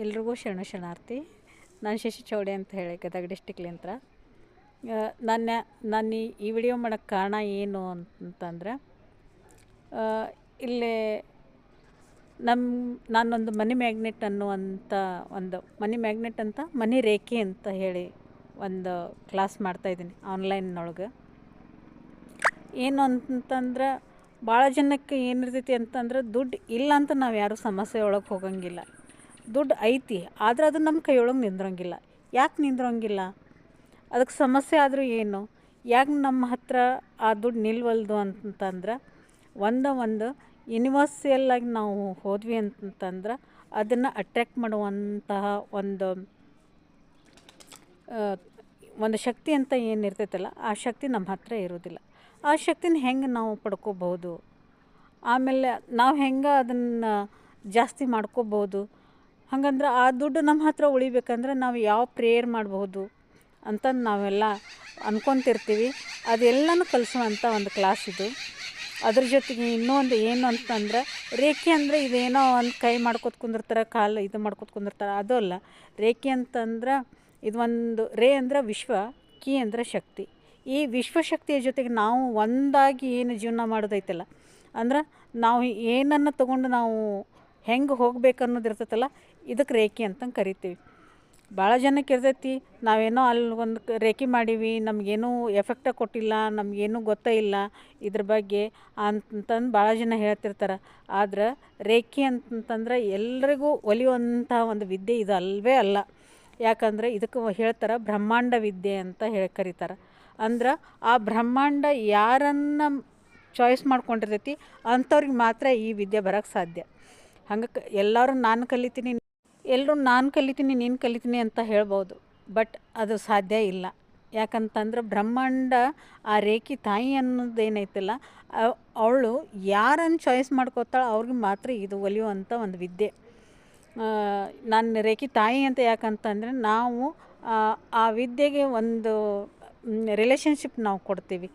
ಎಲ್ರಿಗೂ ಶರಣಾರ್ಥಿ. ನಾನು ಶಶಿ ಚೌಡೆ ಅಂತ ಹೇಳಿ ಗದಗ ಡಿಸ್ಟಿಕ್ಲಿಂತ್ರ. ನಾನು ಈ ವಿಡಿಯೋ ಮಾಡೋಕ್ಕೆ ಕಾರಣ ಏನು ಅಂತಂದ್ರೆ, ಇಲ್ಲಿ ನಾನೊಂದು ಮನಿ ಮ್ಯಾಗ್ನೆಟ್ ಅನ್ನುವಂಥ ಮನಿ ರೇಖೆ ಅಂತ ಹೇಳಿ ಒಂದು ಕ್ಲಾಸ್ ಮಾಡ್ತಾಯಿದ್ದೀನಿ ಆನ್ಲೈನ್ನೊಳಗೆ. ಏನು ಅಂತಂದ್ರೆ, ಭಾಳ ಜನಕ್ಕೆ ಏನಿರ್ತೈತಿ ಅಂತಂದ್ರೆ, ದುಡ್ಡು ಇಲ್ಲ ಅಂತ ನಾವು ಯಾರೂ ಸಮಸ್ಯೆ ಒಳಗೆ ಹೋಗಂಗಿಲ್ಲ. ದುಡ್ಡು ಐತಿ, ಆದ್ರೆ ಅದು ನಮ್ಮ ಕೈಯೊಳಗೆ ನಿಂದ್ರಂಗಿಲ್ಲ. ಯಾಕೆ ನಿಂದ್ರಂಗಿಲ್ಲ? ಅದಕ್ಕೆ ಸಮಸ್ಯೆ ಆದರೂ ಏನು? ಯಾಕೆ ನಮ್ಮ ಹತ್ರ ಆ ದುಡ್ಡು ನಿಲ್ವಲ್ದು ಅಂತಂದ್ರೆ, ಒಂದು ಯೂನಿವರ್ಸಲ್ಲಾಗಿ ನಾವು ಹೋದ್ವಿ ಅಂತಂದ್ರೆ ಅದನ್ನು ಅಟ್ರ್ಯಾಕ್ಟ್ ಮಾಡುವಂತಹ ಒಂದು ಶಕ್ತಿ ಅಂತ ಏನಿರ್ತೈತಲ್ಲ, ಆ ಶಕ್ತಿ ನಮ್ಮ ಹತ್ರ ಇರೋದಿಲ್ಲ. ಆ ಶಕ್ತಿನ ಹೆಂಗೆ ನಾವು ಪಡ್ಕೋಬೋದು? ಆಮೇಲೆ ನಾವು ಹೆಂಗೆ ಅದನ್ನು ಜಾಸ್ತಿ ಮಾಡ್ಕೋಬೋದು? ಹಾಗಂದ್ರೆ ಆ ದುಡ್ಡು ನಮ್ಮ ಹತ್ರ ಉಳಿಬೇಕಂದ್ರೆ ನಾವು ಯಾವ ಪ್ರೇಯರ್ ಮಾಡಬಹುದು ಅಂತಂದು ನಾವೆಲ್ಲ ಅಂದ್ಕೊತಿರ್ತೀವಿ. ಅದೆಲ್ಲನೂ ಕಲಿಸುವಂಥ ಒಂದು ಕ್ಲಾಸ್ ಇದು. ಅದ್ರ ಜೊತೆಗೆ ಇನ್ನೊಂದು ಏನು ಅಂತಂದ್ರೆ, ರೇಖೆ ಅಂದರೆ ಇದೇನೋ ಒಂದು ಕೈ ಮಾಡ್ಕೊತ ಕುಂದಿರ್ತಾರೆ, ಕಾಲು ಇದು ಮಾಡ್ಕೊತ ಕುಂದಿರ್ತಾರೆ, ಅದು ಅಲ್ಲ. ರೇಖೆ ಅಂತಂದ್ರೆ ಇದು ಒಂದು ರೇ ಅಂದರೆ ವಿಶ್ವ, ಕಿ ಅಂದರೆ ಶಕ್ತಿ. ಈ ವಿಶ್ವಶಕ್ತಿಯ ಜೊತೆಗೆ ನಾವು ಒಂದಾಗಿ ಏನು ಜೀವನ ಮಾಡೋದೈತಲ್ಲ, ಅಂದ್ರೆ ನಾವು ಏನನ್ನು ತೊಗೊಂಡು ನಾವು ಹೆಂಗೆ ಹೋಗ್ಬೇಕು ಅನ್ನೋದು ಇರ್ತೈತಲ್ಲ, ಇದಕ್ಕೆ ರೇಖೆ ಅಂತಂದು ಕರಿತೀವಿ. ಭಾಳ ಜನಕ್ಕೆ ಇರ್ತೈತಿ, ನಾವೇನೋ ಅಲ್ಲಿ ಒಂದು ರೇಖೆ ಮಾಡೀವಿ, ನಮಗೇನೂ ಎಫೆಕ್ಟ ಕೊಟ್ಟಿಲ್ಲ, ನಮಗೇನೂ ಗೊತ್ತೇ ಇಲ್ಲ ಇದ್ರ ಬಗ್ಗೆ ಅಂತಂದು ಭಾಳ ಜನ ಹೇಳ್ತಿರ್ತಾರೆ. ಆದ್ರೆ ರೇಖೆ ಅಂತಂದ್ರೆ ಎಲ್ರಿಗೂ ಒಲಿಯುವಂಥ ಒಂದು ವಿದ್ಯೆ ಇದು ಅಲ್ಲವೇ ಅಲ್ಲ. ಯಾಕಂದರೆ ಇದಕ್ಕೆ ಹೇಳ್ತಾರೆ ಬ್ರಹ್ಮಾಂಡ ವಿದ್ಯೆ ಅಂತ ಹೇಳಿ ಕರೀತಾರೆ. ಅಂದ್ರೆ ಆ ಬ್ರಹ್ಮಾಂಡ ಯಾರನ್ನು ಚಾಯ್ಸ್ ಮಾಡ್ಕೊಂಡಿರ್ತೈತಿ ಅಂಥವ್ರಿಗೆ ಮಾತ್ರ ಈ ವಿದ್ಯೆ ಬರೋಕ್ಕೆ ಸಾಧ್ಯ. ಹಂಗೆ ಎಲ್ಲರೂ ನಾನು ಕಲಿತೀನಿ ನೀನು ಕಲಿತೀನಿ ಅಂತ ಹೇಳ್ಬೋದು, ಬಟ್ ಅದು ಸಾಧ್ಯ ಇಲ್ಲ. ಯಾಕಂತಂದ್ರೆ ಬ್ರಹ್ಮಾಂಡ ಆ ರೇಖೆ ತಾಯಿ ಅನ್ನೋದೇನೈತಲ್ಲ, ಅವಳು ಯಾರನ್ನು ಚಾಯ್ಸ್ ಮಾಡ್ಕೋತಾಳೆ ಅವ್ರಿಗೆ ಮಾತ್ರ ಇದು ಒಲಿಯುವಂಥ ಒಂದು ವಿದ್ಯೆ. ನಾನು ರೇಖೆ ತಾಯಿ ಅಂತ ಯಾಕಂತಂದರೆ, ನಾವು ಆ ವಿದ್ಯೆಗೆ ಒಂದು ರಿಲೇಷನ್ಶಿಪ್ ನಾವು ಕೊಡ್ತೀವಿ.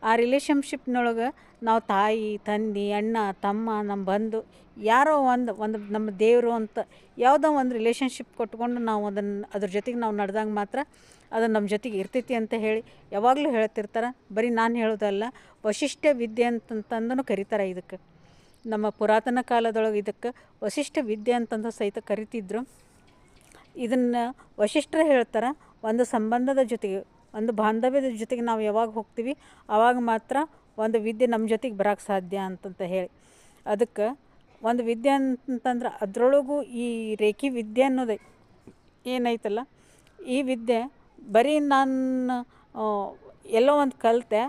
ಆ ರಿಲೇಷನ್ಶಿಪ್ನೊಳಗೆ ನಾವು ತಾಯಿ, ತಂದೆ, ಅಣ್ಣ, ತಮ್ಮ, ನಮ್ಮ ಬಂಧು, ಯಾರೋ ಒಂದು ನಮ್ಮ ದೇವರು ಅಂತ ಯಾವುದೋ ಒಂದು ರಿಲೇಷನ್ಶಿಪ್ ಕೊಟ್ಕೊಂಡು ನಾವು ಅದ್ರ ಜೊತೆಗೆ ನಾವು ನಡೆದಾಗ ಮಾತ್ರ ಅದು ನಮ್ಮ ಜೊತೆಗೆ ಇರ್ತೈತಿ ಅಂತ ಹೇಳಿ ಯಾವಾಗಲೂ ಹೇಳ್ತಿರ್ತಾರೆ. ಬರೀ ನಾನು ಹೇಳೋದಲ್ಲ, ವಶಿಷ್ಠ ವಿದ್ಯೆ ಅಂತಂತಂದೂ ಕರೀತಾರೆ ಇದಕ್ಕೆ. ನಮ್ಮ ಪುರಾತನ ಕಾಲದೊಳಗೆ ಇದಕ್ಕೆ ವಶಿಷ್ಠ ವಿದ್ಯೆ ಅಂತಂದು ಸಹಿತ ಕರಿತಿದ್ರು. ಇದನ್ನು ವಶಿಷ್ಠರು ಹೇಳ್ತಾರೆ, ಒಂದು ಸಂಬಂಧದ ಜೊತೆಗೆ, ಒಂದು ಬಾಂಧವ್ಯದ ಜೊತೆಗೆ ನಾವು ಯಾವಾಗ ಹೋಗ್ತೀವಿ ಆವಾಗ ಮಾತ್ರ ಒಂದು ವಿದ್ಯೆ ನಮ್ಮ ಜೊತೆಗೆ ಬರೋಕ್ಕೆ ಸಾಧ್ಯ ಅಂತಂತ ಹೇಳಿ. ಅದಕ್ಕೆ ಒಂದು ವಿದ್ಯೆ ಅಂತಂದ್ರೆ ಅದರೊಳಗೂ ಈ ರೇಖೆ ವಿದ್ಯೆ ಅನ್ನೋದು ಏನೈತಲ್ಲ, ಈ ವಿದ್ಯೆ ಬರೀ ನಾನು ಎಲ್ಲೋ ಒಂದು ಕಲಿತೆ,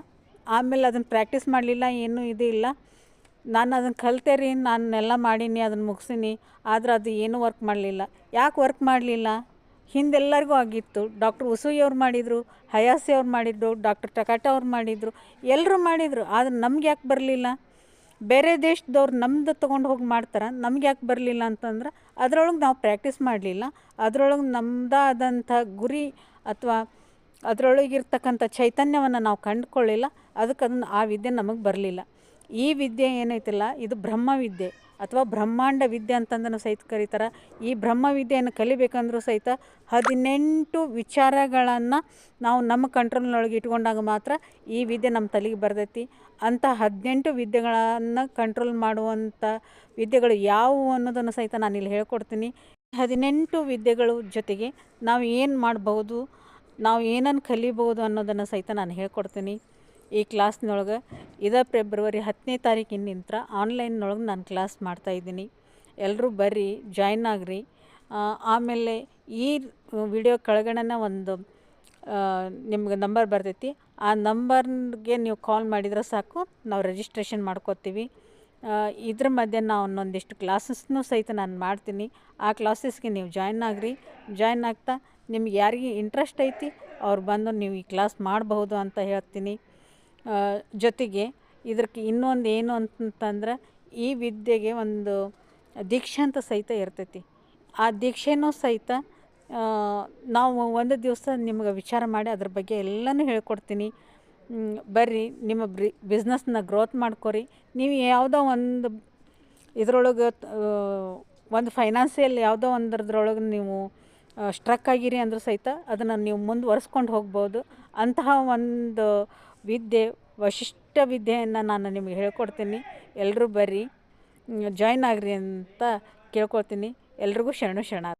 ಆಮೇಲೆ ಅದನ್ನು ಪ್ರಾಕ್ಟೀಸ್ ಮಾಡಲಿಲ್ಲ, ಏನೂ ಇದು ಇಲ್ಲ. ನಾನು ಅದನ್ನು ಕಲಿತೆ ರೀ, ನಾನೆಲ್ಲ ಮಾಡೀನಿ, ಅದನ್ನು ಮುಗಿಸೀನಿ, ಆದ್ರೆ ಅದು ಏನೂ ವರ್ಕ್ ಮಾಡಲಿಲ್ಲ. ಯಾಕೆ ವರ್ಕ್ ಮಾಡಲಿಲ್ಲ? ಹಿಂದೆಲ್ಲರಿಗೂ ಆಗಿತ್ತು. ಡಾಕ್ಟ್ರ್ ಉಸೂಯಿ ಅವ್ರು ಮಾಡಿದರು, ಹಯಾಸಿ ಅವ್ರು ಮಾಡಿದರು, ಡಾಕ್ಟರ್ ಟಕಾಟ ಅವ್ರು ಮಾಡಿದರು, ಎಲ್ಲರೂ ಮಾಡಿದರು. ಆದ್ರೆ ನಮ್ಗೆ ಯಾಕೆ ಬರಲಿಲ್ಲ? ಬೇರೆ ದೇಶದವ್ರು ನಮ್ದು ತೊಗೊಂಡು ಹೋಗಿ ಮಾಡ್ತಾರೆ, ನಮ್ಗೆ ಯಾಕೆ ಬರಲಿಲ್ಲ ಅಂತಂದ್ರೆ ಅದರೊಳಗೆ ನಾವು ಪ್ರಾಕ್ಟೀಸ್ ಮಾಡಲಿಲ್ಲ. ಅದರೊಳಗೆ ನಮ್ಮದಾದಂಥ ಗುರಿ ಅಥವಾ ಅದರೊಳಗಿರ್ತಕ್ಕಂಥ ಚೈತನ್ಯವನ್ನು ನಾವು ಕಂಡುಕೊಳ್ಳಿಲ್ಲ. ಅದಕ್ಕೆ ಆ ವಿದ್ಯೆ ನಮಗೆ ಬರಲಿಲ್ಲ. ಈ ವಿದ್ಯೆ ಏನೈತಿಲ್ಲ, ಇದು ಬ್ರಹ್ಮವಿದ್ಯೆ ಅಥವಾ ಬ್ರಹ್ಮಾಂಡ ವಿದ್ಯೆ ಅಂತಂದೂ ಸಹಿತ ಕರೀತಾರೆ. ಈ ಬ್ರಹ್ಮವಿದ್ಯೆಯನ್ನು ಕಲಿಬೇಕಂದ್ರೂ ಸಹಿತ 18 ವಿಚಾರಗಳನ್ನು ನಾವು ನಮ್ಮ ಕಂಟ್ರೋಲ್ನೊಳಗೆ ಇಟ್ಕೊಂಡಾಗ ಮಾತ್ರ ಈ ವಿದ್ಯೆ ನಮ್ಮ ತಲೆಗೆ ಬರ್ತೈತಿ. ಅಂಥ 18 ವಿದ್ಯೆಗಳನ್ನು ಕಂಟ್ರೋಲ್ ಮಾಡುವಂಥ ವಿದ್ಯೆಗಳು ಯಾವುವು ಅನ್ನೋದನ್ನು ಸಹಿತ ನಾನಿಲ್ಲಿ ಹೇಳ್ಕೊಡ್ತೀನಿ. 18 ವಿದ್ಯೆಗಳ ಜೊತೆಗೆ ನಾವು ಏನು ಮಾಡ್ಬೋದು, ನಾವು ಏನನ್ನು ಕಲಿಬೋದು ಅನ್ನೋದನ್ನು ಸಹಿತ ನಾನು ಹೇಳ್ಕೊಡ್ತೀನಿ ಈ ಕ್ಲಾಸ್ನೊಳಗೆ. ಫೆಬ್ರವರಿ 10ನೇ ತಾರೀಕಿನಿಂದ ಆನ್ಲೈನ್ನೊಳಗೆ ನಾನು ಕ್ಲಾಸ್ ಮಾಡ್ತಾಯಿದ್ದೀನಿ. ಎಲ್ಲರೂ ಬರ್ರಿ, ಜಾಯ್ನ್ ಆಗ್ರಿ. ಆಮೇಲೆ ಈ ವಿಡಿಯೋ ಕೆಳಗಡೆನೇ ಒಂದು ನಿಮ್ಗೆ ನಂಬರ್ ಬರ್ತೈತಿ. ಆ ನಂಬರ್ಗೆ ನೀವು ಕಾಲ್ ಮಾಡಿದರೆ ಸಾಕು, ನಾವು ರಿಜಿಸ್ಟ್ರೇಷನ್ ಮಾಡ್ಕೋತೀವಿ. ಇದ್ರ ಮಧ್ಯೆ ನಾವು ಒಂದೊಂದಿಷ್ಟು ಕ್ಲಾಸಸ್ನೂ ಸಹಿತ ನಾನು ಮಾಡ್ತೀನಿ. ಆ ಕ್ಲಾಸಸ್ಗೆ ನೀವು ಜಾಯ್ನ್ ಆಗ್ರಿ. ಜಾಯ್ನ್ ಆಗ್ತಾ ನಿಮ್ಗೆ ಯಾರಿಗೆ ಇಂಟ್ರೆಸ್ಟ್ ಐತಿ ಅವ್ರು ಬಂದು ನೀವು ಈ ಕ್ಲಾಸ್ ಮಾಡಬಹುದು ಅಂತ ಹೇಳ್ತೀನಿ. ಜೊತೆಗೆ ಇದಕ್ಕೆ ಇನ್ನೊಂದು ಏನು ಅಂತಂದ್ರೆ, ಈ ವಿದ್ಯೆಗೆ ಒಂದು ದೀಕ್ಷೆ ಅಂತ ಸಹಿತ ಇರ್ತೈತಿ. ಆ ದೀಕ್ಷೆನೂ ಸಹಿತ ನಾವು ಒಂದು ದಿವಸ ನಿಮ್ಗೆ ವಿಚಾರ ಮಾಡಿ ಅದ್ರ ಬಗ್ಗೆ ಎಲ್ಲನೂ ಹೇಳ್ಕೊಡ್ತೀನಿ. ಬರ್ರಿ, ನಿಮ್ಮ ಬಿಸ್ನೆಸ್ನ ಗ್ರೋತ್ ಮಾಡ್ಕೊರಿ. ನೀವು ಯಾವುದೋ ಒಂದು ಇದರೊಳಗೆ ಒಂದು ಫೈನಾನ್ಸಿಯಲ್ ಯಾವುದೋ ಒಂದ್ರದ್ರೊಳಗೆ ನೀವು ಸ್ಟ್ರಕ್ ಆಗಿರಿ ಅಂದರೂ ಸಹಿತ ಅದನ್ನು ನೀವು ಮುಂದುವರ್ಸ್ಕೊಂಡು ಹೋಗ್ಬೋದು. ಅಂತಹ ಒಂದು ವಿದ್ಯೆ, ವಶಿಷ್ಠ ವಿದ್ಯೆಯನ್ನು ನಾನು ನಿಮಗೆ ಹೇಳ್ಕೊಡ್ತೀನಿ. ಎಲ್ಲರೂ ಬರ್ರಿ, ಜಾಯ್ನ್ ಆಗ್ರಿ ಅಂತ ಕೇಳ್ಕೊಳ್ತೀನಿ. ಎಲ್ರಿಗೂ ಶರಣು ಶರಣ.